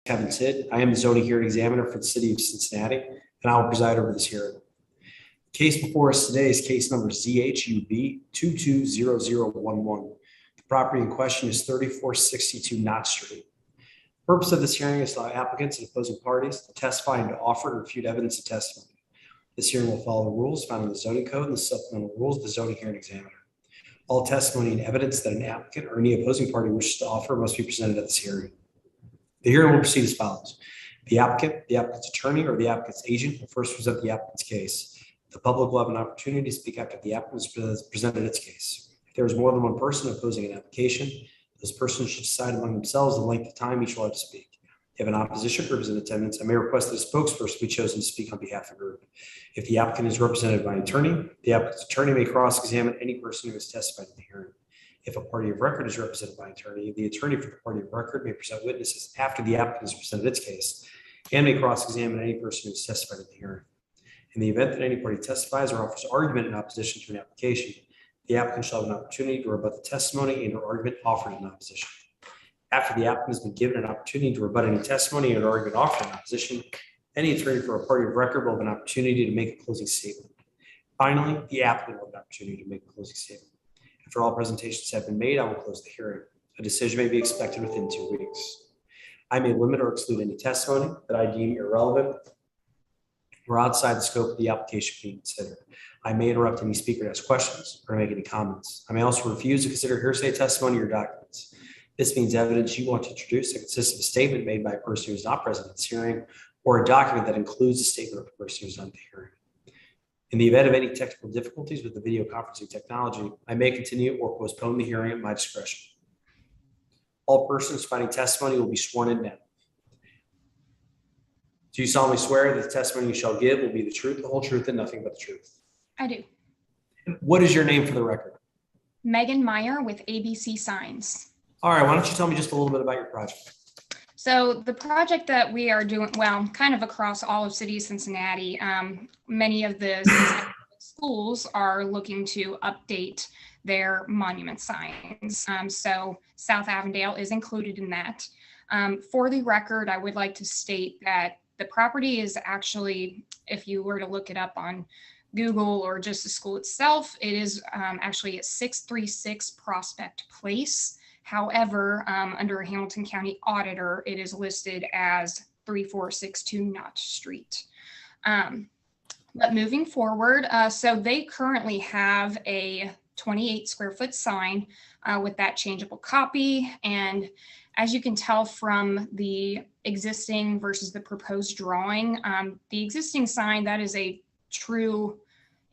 Kevin Sid. I am the zoning hearing examiner for the city of Cincinnati, and I will preside over this hearing. The case before us today is case number ZHUV220011. The property in question is 3462 Knott Street. The purpose of this hearing is to allow applicants and opposing parties to testify and to offer and refute evidence of testimony. This hearing will follow the rules found in the zoning code and the supplemental rules of the zoning hearing examiner. All testimony and evidence that an applicant or any opposing party wishes to offer must be presented at this hearing. The hearing will proceed as follows. The applicant, the applicant's attorney, or the applicant's agent will first present the applicant's case. The public will have an opportunity to speak after the applicant has presented its case. If there is more than one person opposing an application, those persons should decide among themselves the length of time each will have to speak. If an opposition group is in attendance, I may request that a spokesperson be chosen to speak on behalf of the group. If the applicant is represented by an attorney, the applicant's attorney may cross-examine any person who has testified in the hearing. If a party of record is represented by an attorney, the attorney for the party of record may present witnesses after the applicant has presented its case and may cross-examine any person who has testified in the hearing. In the event that any party testifies or offers argument in opposition to an application, the applicant shall have an opportunity to rebut the testimony and or argument offered in opposition. After the applicant has been given an opportunity to rebut any testimony or argument offered in opposition, any attorney for a party of record will have an opportunity to make a closing statement. Finally, the applicant will have an opportunity to make a closing statement. After all presentations have been made, I will close the hearing. A decision may be expected within 2 weeks. I may limit or exclude any testimony that I deem irrelevant or outside the scope of the application being considered. I may interrupt any speaker to ask questions or make any comments. I may also refuse to consider hearsay testimony or documents. This means evidence you want to introduce that consists of a statement made by a person who is not present at this hearing or a document that includes a statement of a person who is not at the hearing. In the event of any technical difficulties with the video conferencing technology, I may continue or postpone the hearing at my discretion. All persons providing testimony will be sworn in now. Do you solemnly swear that the testimony you shall give will be the truth, the whole truth, and nothing but the truth? I do. What is your name for the record? Megan Meyer with ABC Signs. All right, why don't you tell me just a little bit about your project? So the project that we are doing, well, kind of across all of City of Cincinnati, many of the schools are looking to update their monument signs. So South Avondale is included in that. For the record, I would like to state that the property is actually, if you were to look it up on Google or just the school itself, it is actually at 636 Prospect Place. However, under a Hamilton County auditor, it is listed as 3462 Knott Street. But moving forward, so they currently have a 28 square foot sign with that changeable copy. And as you can tell from the existing versus the proposed drawing, the existing sign, that is a true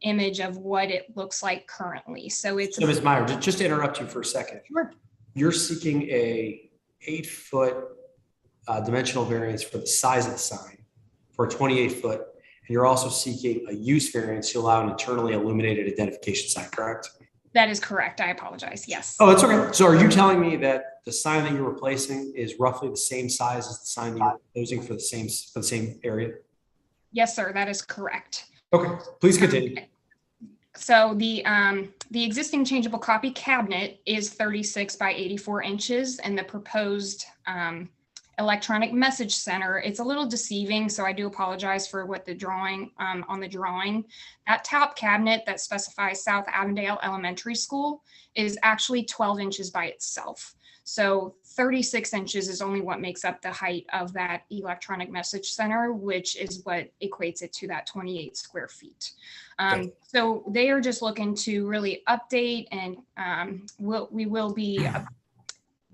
image of what it looks like currently. So it's— So Ms. Meyer, just to interrupt you for a second. Sure. You're seeking a 8-foot dimensional variance for the size of the sign for a 28-foot, and you're also seeking a use variance to allow an internally illuminated identification sign, correct? That is correct. I apologize. Yes. Oh, it's okay. So are you telling me that the sign that you're replacing is roughly the same size as the sign that you're proposing for the same area? Yes, sir. That is correct. Okay, please continue. So the existing changeable copy cabinet is 36 by 84 inches, and the proposed electronic message center, it's a little deceiving, so I do apologize for what the drawing, on the drawing. That top cabinet that specifies South Avondale Elementary School is actually 12 inches by itself. So 36 inches is only what makes up the height of that electronic message center, which is what equates it to that 28 square feet. So they are just looking to really update, and we will be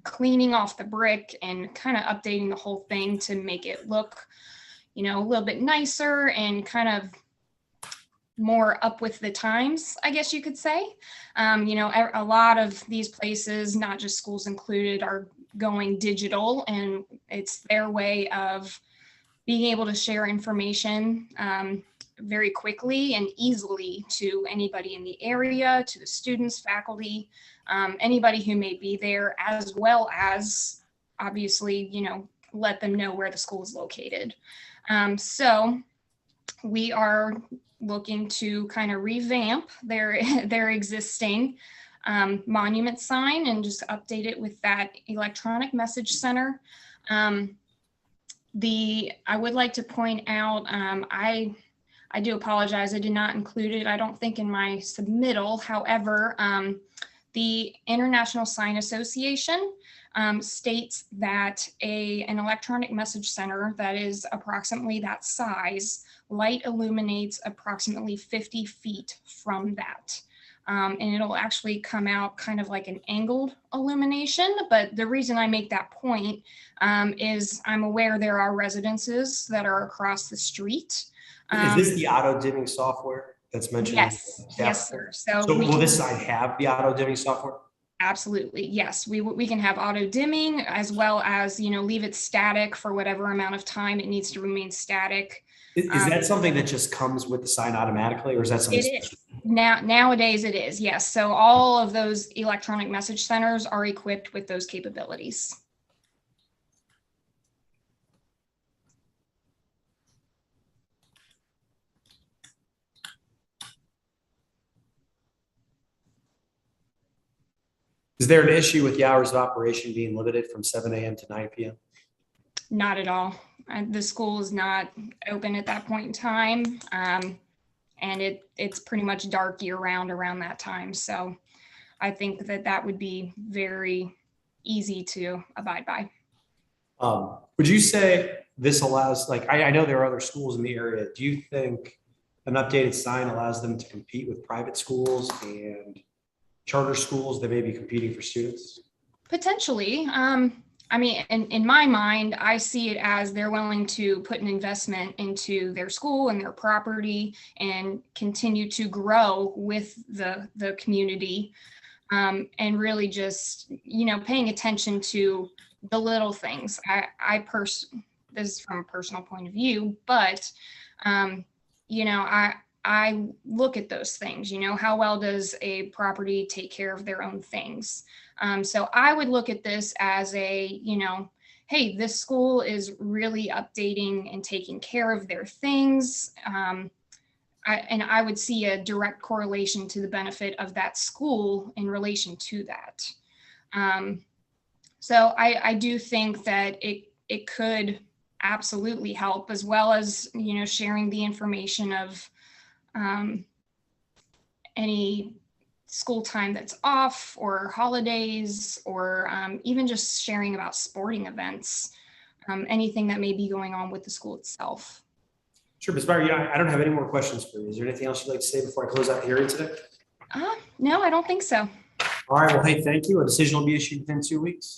cleaning off the brick and kind of updating the whole thing to make it look, you know, a little bit nicer and kind of more up with the times, I guess you could say. You know, a lot of these places, not just schools included, are going digital, and it's their way of being able to share information very quickly and easily to anybody in the area, to the students, faculty, anybody who may be there, as well as obviously, you know, let them know where the school is located. So we are looking to kind of revamp their existing monument sign and just update it with that electronic message center. I would like to point out, I do apologize, I did not include it, I don't think, in my submittal. However, the International Sign Association states that an electronic message center that is approximately that size, light illuminates approximately 50 feet from that. And it'll actually come out kind of like an angled illumination. But the reason I make that point is I'm aware there are residences that are across the street. Is this the auto dimming software that's mentioned? Yes, yes, sir. So will this sign have the auto dimming software? Absolutely, yes. We can have auto dimming, as well as, leave it static for whatever amount of time it needs to remain static. Is that something that just comes with the sign automatically, or is that something? It is. Nowadays it is, yes. So all of those electronic message centers are equipped with those capabilities. Is there an issue with the hours of operation being limited from 7 a.m. to 9 p.m.? Not at all. The school is not open at that point in time. And it's pretty much dark year round around that time. So I think that would be very easy to abide by. Would you say this allows, like, I know there are other schools in the area. Do you think an updated sign allows them to compete with private schools and charter schools that may be competing for students? Potentially. I mean, in my mind, I see it as they're willing to put an investment into their school and their property and continue to grow with the community, and really just, paying attention to the little things. This is from a personal point of view, but, I look at those things, how well does a property take care of their own things? So I would look at this as hey, this school is really updating and taking care of their things. And I would see a direct correlation to the benefit of that school in relation to that. So I do think that it could absolutely help, as well as, sharing the information of any school time that's off, or holidays, or even just sharing about sporting events, anything that may be going on with the school itself. Sure, Ms. Meyer, I don't have any more questions for you. Is there anything else you'd like to say before I close out the hearing today? No, I don't think so. All right, well, hey, thank you. A decision will be issued within 2 weeks.